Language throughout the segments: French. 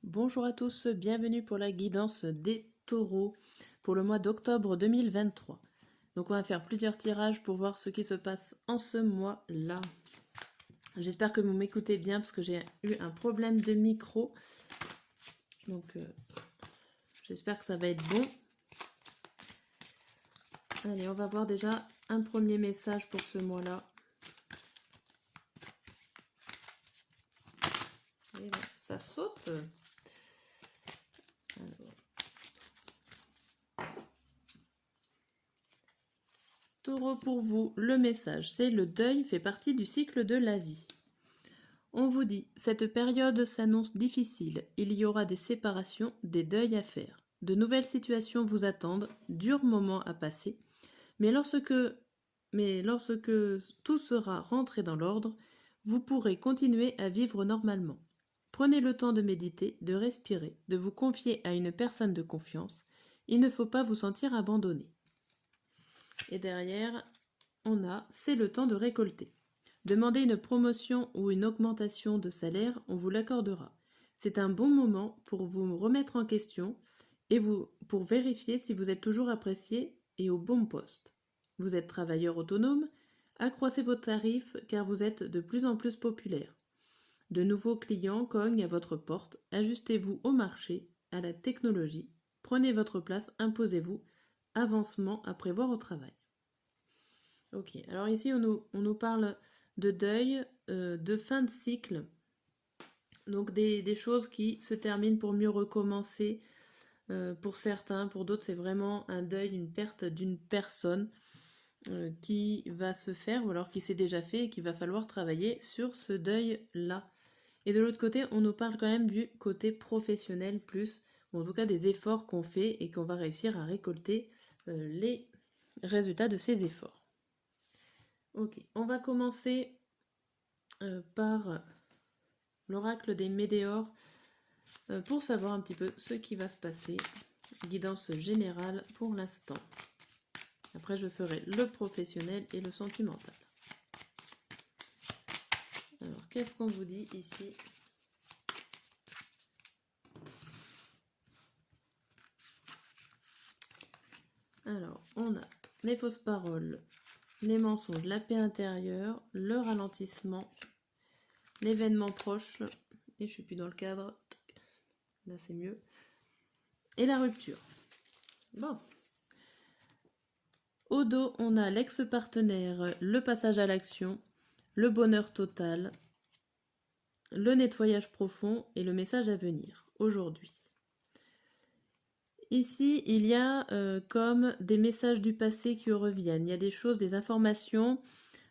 Bonjour à tous, bienvenue pour la guidance des taureaux pour le mois d'octobre 2023. Donc on va faire plusieurs tirages pour voir ce qui se passe en ce mois-là. J'espère que vous m'écoutez bien parce que j'ai eu un problème de micro. Donc j'espère que ça va être bon. Allez, on va voir déjà un premier message pour ce mois-là. Et ben, ça saute. Alors. Taureau, pour vous, le message, c'est le deuil fait partie du cycle de la vie. On vous dit, cette période s'annonce difficile, il y aura des séparations, des deuils à faire. De nouvelles situations vous attendent, durs moments à passer, mais lorsque tout sera rentré dans l'ordre, vous pourrez continuer à vivre normalement. Prenez le temps de méditer, de respirer, de vous confier à une personne de confiance. Il ne faut pas vous sentir abandonné. Et derrière, on a « c'est le temps de récolter ». Demandez une promotion ou une augmentation de salaire, on vous l'accordera. C'est un bon moment pour vous remettre en question et pour vérifier si vous êtes toujours apprécié et au bon poste. Vous êtes travailleur autonome, accroissez vos tarifs car vous êtes de plus en plus populaire. De nouveaux clients cognent à votre porte, ajustez-vous au marché, à la technologie, prenez votre place, imposez-vous, avancement à prévoir au travail. Ok, alors ici on nous parle de deuil, de fin de cycle, donc des choses qui se terminent pour mieux recommencer pour certains, pour d'autres c'est vraiment un deuil, une perte d'une personne qui va se faire ou alors qui s'est déjà fait et qu'il va falloir travailler sur ce deuil-là. Et de l'autre côté, on nous parle quand même du côté professionnel plus, ou en tout cas des efforts qu'on fait et qu'on va réussir à récolter les résultats de ces efforts. Ok, on va commencer par l'oracle des météores pour savoir un petit peu ce qui va se passer. Guidance générale pour l'instant. Après, je ferai le professionnel et le sentimental. Alors, qu'est-ce qu'on vous dit ici ? Alors, on a les fausses paroles, les mensonges, la paix intérieure, le ralentissement, l'événement proche, et je suis plus dans le cadre, là c'est mieux, et la rupture. Bon. Au dos, on a l'ex-partenaire, le passage à l'action, le bonheur total, le nettoyage profond et le message à venir, aujourd'hui. Ici, il y a comme des messages du passé qui reviennent. Il y a des choses, des informations,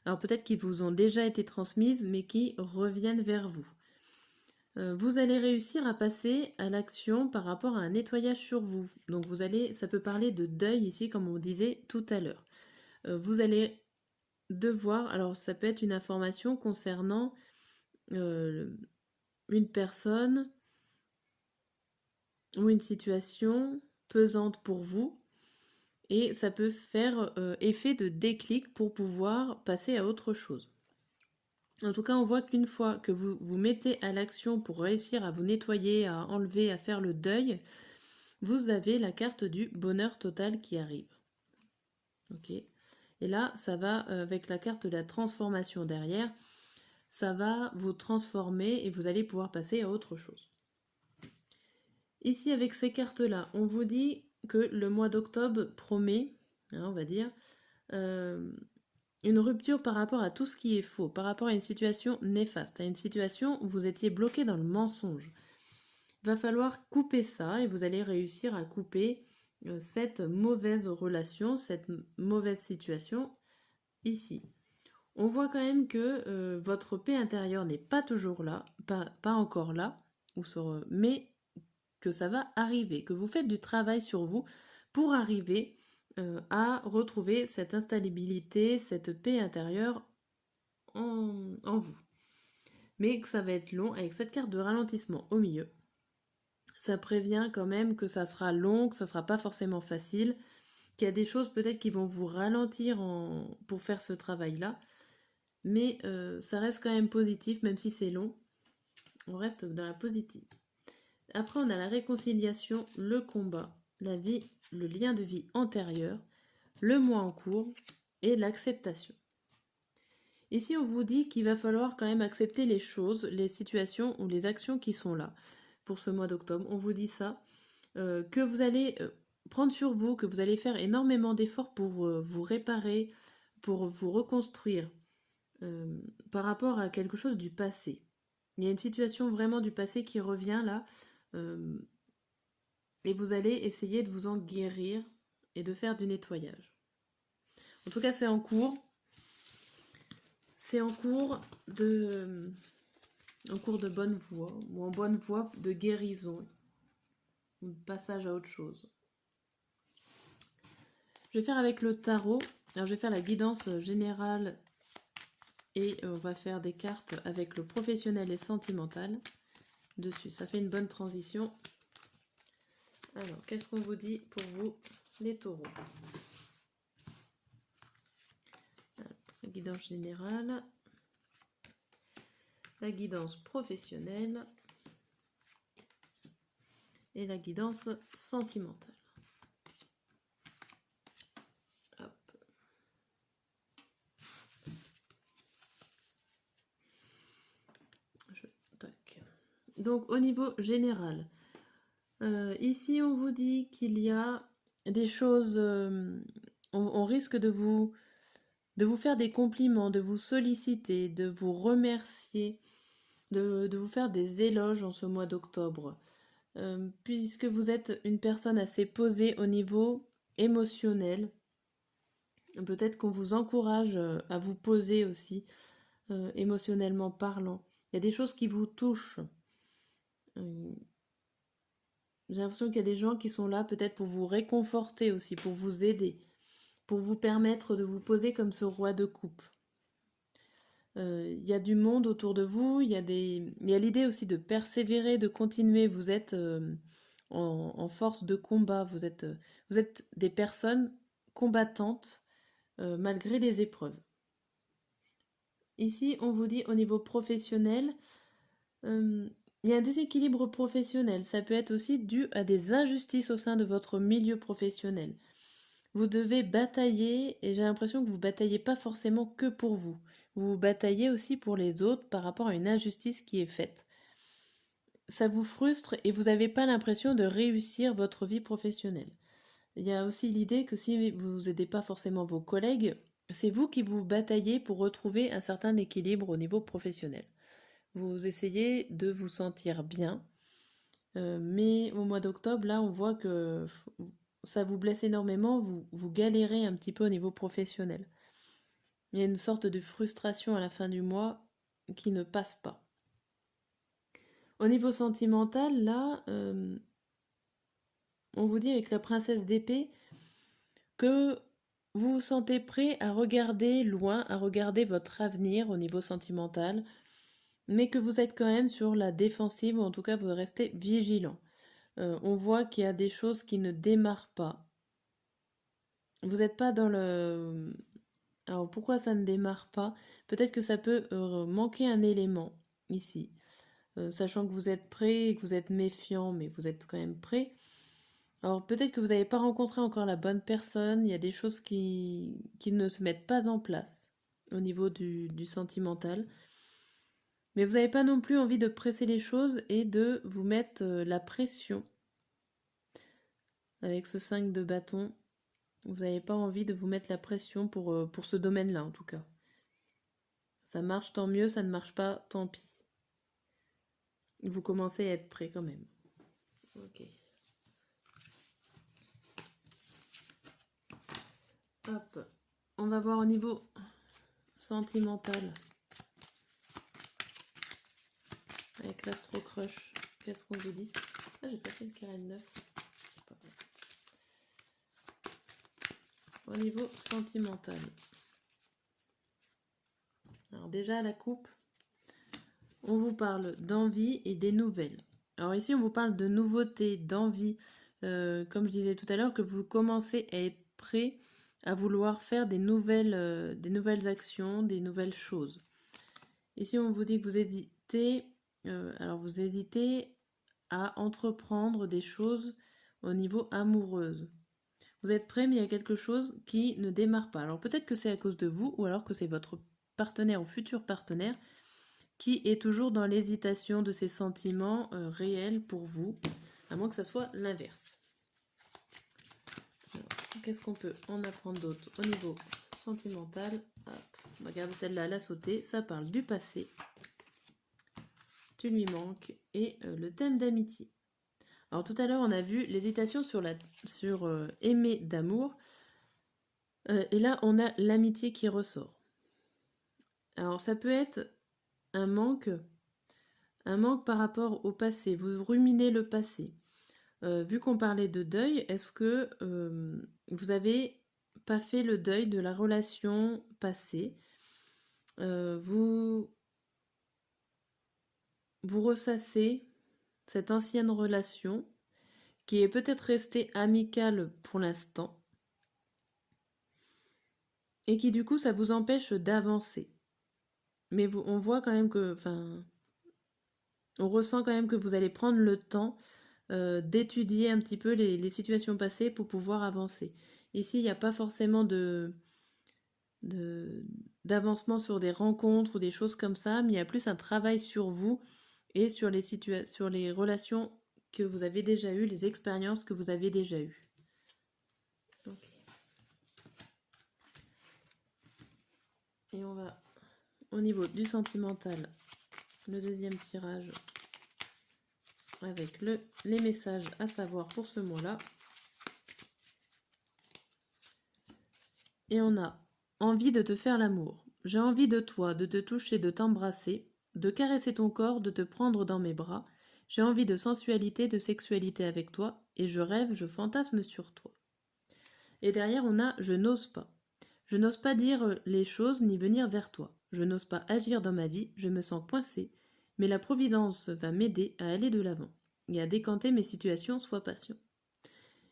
alors peut-être qui vous ont déjà été transmises, mais qui reviennent vers vous. Vous allez réussir à passer à l'action par rapport à un nettoyage sur vous. Donc ça peut parler de deuil ici, comme on disait tout à l'heure. Vous allez devoir, alors ça peut être une information concernant une personne ou une situation pesante pour vous, et ça peut faire effet de déclic pour pouvoir passer à autre chose. En tout cas, on voit qu'une fois que vous vous mettez à l'action pour réussir à vous nettoyer, à enlever, à faire le deuil, vous avez la carte du bonheur total qui arrive. Ok. Et là, ça va avec la carte de la transformation derrière, ça va vous transformer et vous allez pouvoir passer à autre chose. Ici, avec ces cartes-là, on vous dit que le mois d'octobre promet, on va dire, une rupture par rapport à tout ce qui est faux, par rapport à une situation néfaste, à une situation où vous étiez bloqué dans le mensonge. Il va falloir couper ça et vous allez réussir à couper cette mauvaise relation, cette mauvaise situation ici. On voit quand même que votre paix intérieure n'est pas toujours là, pas encore là, mais que ça va arriver, que vous faites du travail sur vous pour arriver à retrouver cette instabilité, cette paix intérieure en vous. Mais que ça va être long avec cette carte de ralentissement au milieu. Ça prévient quand même que ça sera long, que ça sera pas forcément facile, qu'il y a des choses peut-être qui vont vous ralentir pour faire ce travail-là. Mais ça reste quand même positif, même si c'est long. On reste dans la positive. Après, on a la réconciliation, le combat, la vie, le lien de vie antérieur, le mois en cours et l'acceptation. Ici, on vous dit qu'il va falloir quand même accepter les choses, les situations ou les actions qui sont là pour ce mois d'octobre. On vous dit ça, que vous allez prendre sur vous, que vous allez faire énormément d'efforts pour vous réparer, pour vous reconstruire par rapport à quelque chose du passé. Il y a une situation vraiment du passé qui revient là, et vous allez essayer de vous en guérir et de faire du nettoyage. En tout cas, c'est en cours. C'est en cours de bonne voie, ou en bonne voie de guérison, ou de passage à autre chose. Je vais faire avec le tarot. Alors, je vais faire la guidance générale et on va faire des cartes avec le professionnel et sentimental dessus. Ça fait une bonne transition. Alors, qu'est-ce qu'on vous dit pour vous, les taureaux? La guidance générale, la guidance professionnelle et la guidance sentimentale. Hop. Tac. Donc au niveau général, ici on vous dit qu'il y a des choses, on risque de vous faire des compliments, de vous solliciter, de vous remercier, de vous faire des éloges en ce mois d'octobre. Puisque vous êtes une personne assez posée au niveau émotionnel, peut-être qu'on vous encourage à vous poser aussi, émotionnellement parlant. Il y a des choses qui vous touchent. J'ai l'impression qu'il y a des gens qui sont là peut-être pour vous réconforter aussi, pour vous aider, pour vous permettre de vous poser comme ce roi de coupe. Il y a du monde autour de vous, il y a l'idée aussi de persévérer, de continuer. Vous êtes en force de combat, vous êtes des personnes combattantes malgré les épreuves. Ici, on vous dit au niveau professionnel, il y a un déséquilibre professionnel. Ça peut être aussi dû à des injustices au sein de votre milieu professionnel. Vous devez batailler, et j'ai l'impression que vous bataillez pas forcément que pour vous. Vous bataillez aussi pour les autres par rapport à une injustice qui est faite. Ça vous frustre et vous n'avez pas l'impression de réussir votre vie professionnelle. Il y a aussi l'idée que si vous n'aidez pas forcément vos collègues, c'est vous qui vous bataillez pour retrouver un certain équilibre au niveau professionnel. Vous essayez de vous sentir bien, mais au mois d'octobre, là, on voit que ça vous blesse énormément, vous galérez un petit peu au niveau professionnel. Il y a une sorte de frustration à la fin du mois qui ne passe pas. Au niveau sentimental, là, on vous dit avec la princesse d'épée que vous vous sentez prêt à regarder loin, à regarder votre avenir au niveau sentimental, mais que vous êtes quand même sur la défensive, ou en tout cas vous restez vigilant. On voit qu'il y a des choses qui ne démarrent pas. Vous n'êtes pas dans le... Alors pourquoi ça ne démarre pas? Peut-être que ça peut manquer un élément ici. Sachant que vous êtes prêt et que vous êtes méfiant, mais vous êtes quand même prêt. Alors peut-être que vous n'avez pas rencontré encore la bonne personne, il y a des choses qui ne se mettent pas en place au niveau du sentimental. Mais vous n'avez pas non plus envie de presser les choses et de vous mettre la pression. Avec ce 5 de bâton, vous n'avez pas envie de vous mettre la pression pour ce domaine-là en tout cas. Ça marche, tant mieux, ça ne marche pas, tant pis. Vous commencez à être prêt quand même. Ok. Hop. On va voir au niveau sentimental. Avec l'Astro Crush. Qu'est-ce qu'on vous dit? Ah, j'ai pas fait le carré de 9. Au niveau sentimental. Alors déjà, la coupe, on vous parle d'envie et des nouvelles. Alors ici, on vous parle de nouveautés, d'envie. Comme je disais tout à l'heure, que vous commencez à être prêt à vouloir faire des nouvelles actions, des nouvelles choses. Ici, on vous dit que vous hésitez. Alors, vous hésitez à entreprendre des choses au niveau amoureuse. Vous êtes prêt, mais il y a quelque chose qui ne démarre pas. Alors peut-être que c'est à cause de vous, ou alors que c'est votre partenaire ou futur partenaire qui est toujours dans l'hésitation de ses sentiments réels pour vous, à moins que ça soit l'inverse. Qu'est-ce qu'on peut en apprendre d'autre au niveau sentimental? Hop, on va garder celle-là à la sauter. Ça parle du passé. Tu lui manques. Et le thème d'amitié. Alors tout à l'heure, on a vu l'hésitation sur aimer d'amour. Et là, on a l'amitié qui ressort. Alors ça peut être un manque par rapport au passé. Vous ruminez le passé. Vu qu'on parlait de deuil, est-ce que vous avez pas fait le deuil de la relation passée? Vous ressassez cette ancienne relation qui est peut-être restée amicale pour l'instant et qui du coup ça vous empêche d'avancer. Mais on voit quand même que, on ressent quand même que vous allez prendre le temps d'étudier un petit peu les situations passées pour pouvoir avancer. Ici, il n'y a pas forcément d'avancement sur des rencontres ou des choses comme ça, mais il y a plus un travail sur vous et sur les relations que vous avez déjà eues, les expériences que vous avez déjà eues. Okay. Et on va au niveau du sentimental, le deuxième tirage avec les messages à savoir pour ce mois-là. Et on a envie de te faire l'amour. J'ai envie de toi, de te toucher, de t'embrasser, de caresser ton corps, de te prendre dans mes bras. J'ai envie de sensualité, de sexualité avec toi, et je rêve, je fantasme sur toi. Et derrière, on a je n'ose pas. Je n'ose pas dire les choses ni venir vers toi. Je n'ose pas agir dans ma vie, je me sens coincée, mais la providence va m'aider à aller de l'avant et à décanter mes situations, sois patient.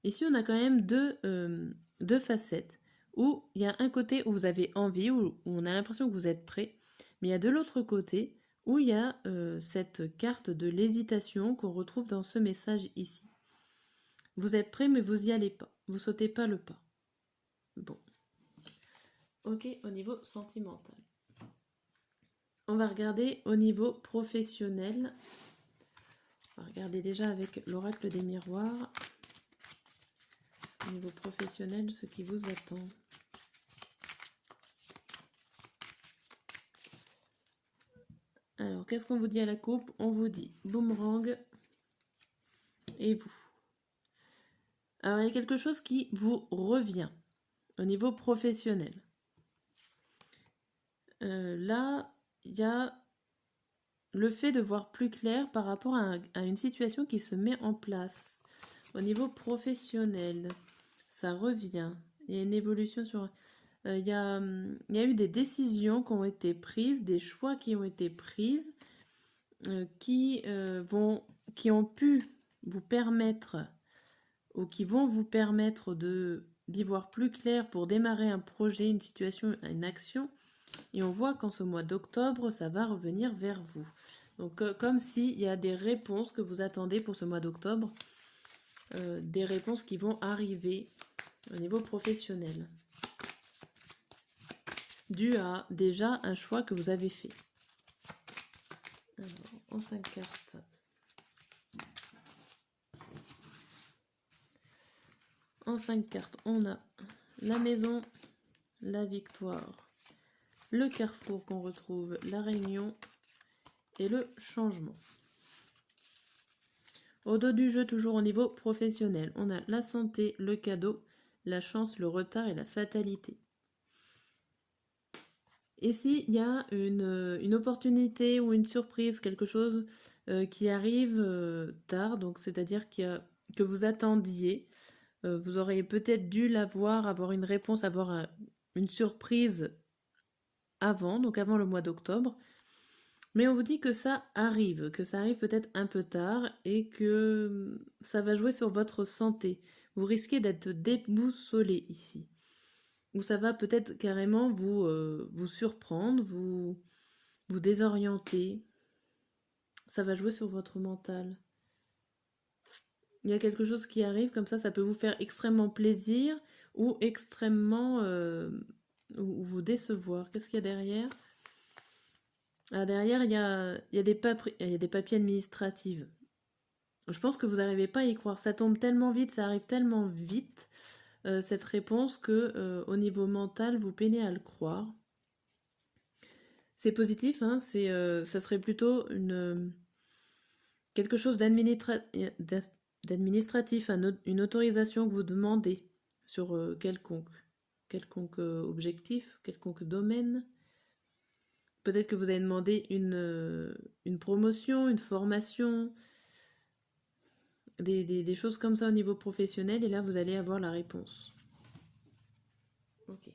Ici, on a quand même deux facettes où il y a un côté où vous avez envie, où on a l'impression que vous êtes prêt, mais il y a de l'autre côté où il y a cette carte de l'hésitation qu'on retrouve dans ce message ici. Vous êtes prêt, mais vous n'y allez pas. Vous sautez pas le pas. Bon. Ok, au niveau sentimental. On va regarder au niveau professionnel. On va regarder déjà avec l'oracle des miroirs. Au niveau professionnel, ce qui vous attend. Alors, qu'est-ce qu'on vous dit à la coupe? On vous dit boomerang et vous. Alors, il y a quelque chose qui vous revient au niveau professionnel. Là, il y a le fait de voir plus clair par rapport à une situation qui se met en place. Au niveau professionnel, ça revient. Il y a une évolution sur... il y a eu des décisions qui ont été prises, des choix qui ont été prises, qui ont pu vous permettre, ou qui vont vous permettre d'y voir plus clair pour démarrer un projet, une situation, une action. Et on voit qu'en ce mois d'octobre, ça va revenir vers vous. Donc comme s'il y a des réponses que vous attendez pour ce mois d'octobre, des réponses qui vont arriver au niveau professionnel, dû à déjà un choix que vous avez fait. Alors, en 5 cartes. En 5 cartes, on a la maison, la victoire, le carrefour qu'on retrouve, la réunion et le changement. Au dos du jeu, toujours au niveau professionnel, on a la santé, le cadeau, la chance, le retard et la fatalité. Ici, il y a une opportunité ou une surprise, quelque chose qui arrive tard, donc c'est-à-dire que vous attendiez. Vous auriez peut-être dû avoir une réponse, avoir une surprise avant, donc avant le mois d'octobre. Mais on vous dit que ça arrive peut-être un peu tard et que ça va jouer sur votre santé. Vous risquez d'être déboussolé ici. Ou ça va peut-être carrément vous surprendre, vous désorienter. Ça va jouer sur votre mental. Il y a quelque chose qui arrive comme ça peut vous faire extrêmement plaisir ou extrêmement ou vous décevoir. Qu'est-ce qu'il y a derrière? Ah, derrière, il y a des papiers administratifs. Je pense que vous n'arrivez pas à y croire. Ça tombe tellement vite, ça arrive tellement vite, cette réponse, que au niveau mental, vous peinez à le croire. C'est positif, hein, ça serait plutôt quelque chose d'administratif, une autorisation que vous demandez sur quelconque objectif, quelconque domaine. Peut-être que vous avez demandé une promotion, une formation, des choses comme ça au niveau professionnel, et là vous allez avoir la réponse. Ok.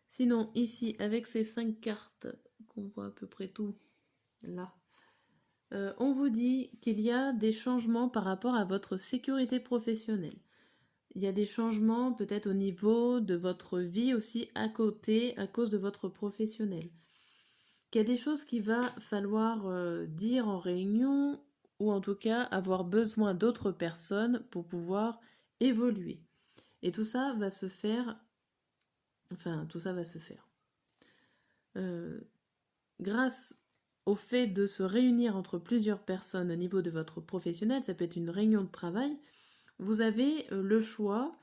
Sinon, ici, avec ces 5 cartes, qu'on voit à peu près tout là, on vous dit qu'il y a des changements par rapport à votre sécurité professionnelle. Il y a des changements peut-être au niveau de votre vie aussi à côté, à cause de votre professionnel. Qu'il y a des choses qu'il va falloir dire en réunion, ou en tout cas avoir besoin d'autres personnes pour pouvoir évoluer. Et tout ça va se faire, grâce au fait de se réunir entre plusieurs personnes au niveau de votre professionnel. Ça peut être une réunion de travail. Vous avez le choix,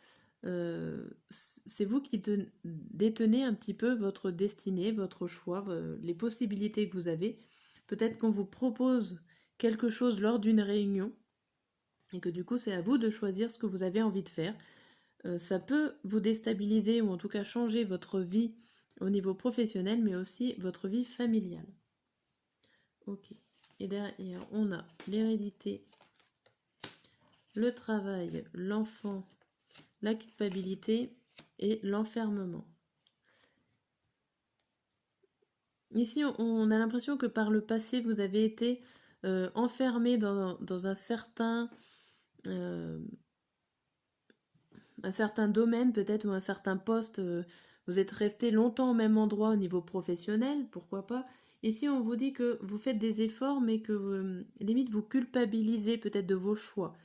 c'est vous qui détenez un petit peu votre destinée, votre choix, les possibilités que vous avez. Peut-être qu'on vous propose quelque chose lors d'une réunion et que du coup c'est à vous de choisir ce que vous avez envie de faire. Ça peut vous déstabiliser ou en tout cas changer votre vie au niveau professionnel, mais aussi votre vie familiale. Ok. Et derrière, on a l'hérédité, le travail, l'enfant, la culpabilité et l'enfermement. Ici, on a l'impression que par le passé, vous avez été enfermé dans un certain domaine peut-être, ou un certain poste. Vous êtes resté longtemps au même endroit au niveau professionnel, pourquoi pas. Ici, on vous dit que vous faites des efforts, mais que limite vous culpabilisez peut-être de vos choix.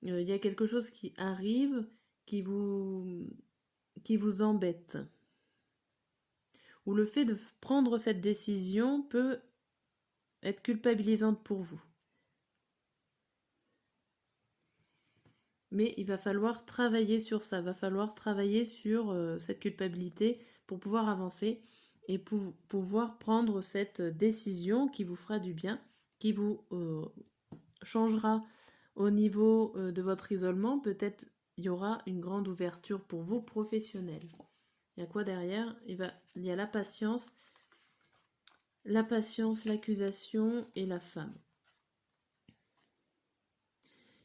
Il y a quelque chose qui arrive qui vous embête. Ou le fait de prendre cette décision peut être culpabilisante pour vous. Mais il va falloir travailler sur ça, va falloir travailler sur cette culpabilité pour pouvoir avancer et pour pouvoir prendre cette décision qui vous fera du bien, qui vous changera au niveau de votre isolement. Peut-être il y aura une grande ouverture pour vous professionnels. Il y a quoi derrière? Il y a la patience, l'accusation et la femme.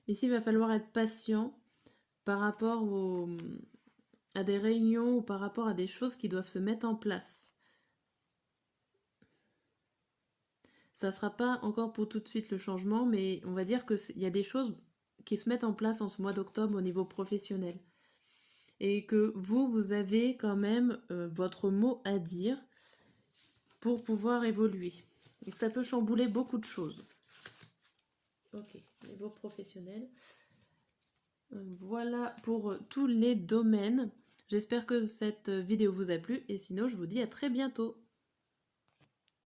Ici, il va falloir être patient par rapport à des réunions ou par rapport à des choses qui doivent se mettre en place. Ça ne sera pas encore pour tout de suite le changement, mais on va dire qu'il y a des choses qui se mettent en place en ce mois d'octobre au niveau professionnel. Et que vous avez quand même votre mot à dire pour pouvoir évoluer. Et que ça peut chambouler beaucoup de choses. Ok, niveau professionnel. Voilà pour tous les domaines. J'espère que cette vidéo vous a plu et sinon je vous dis à très bientôt.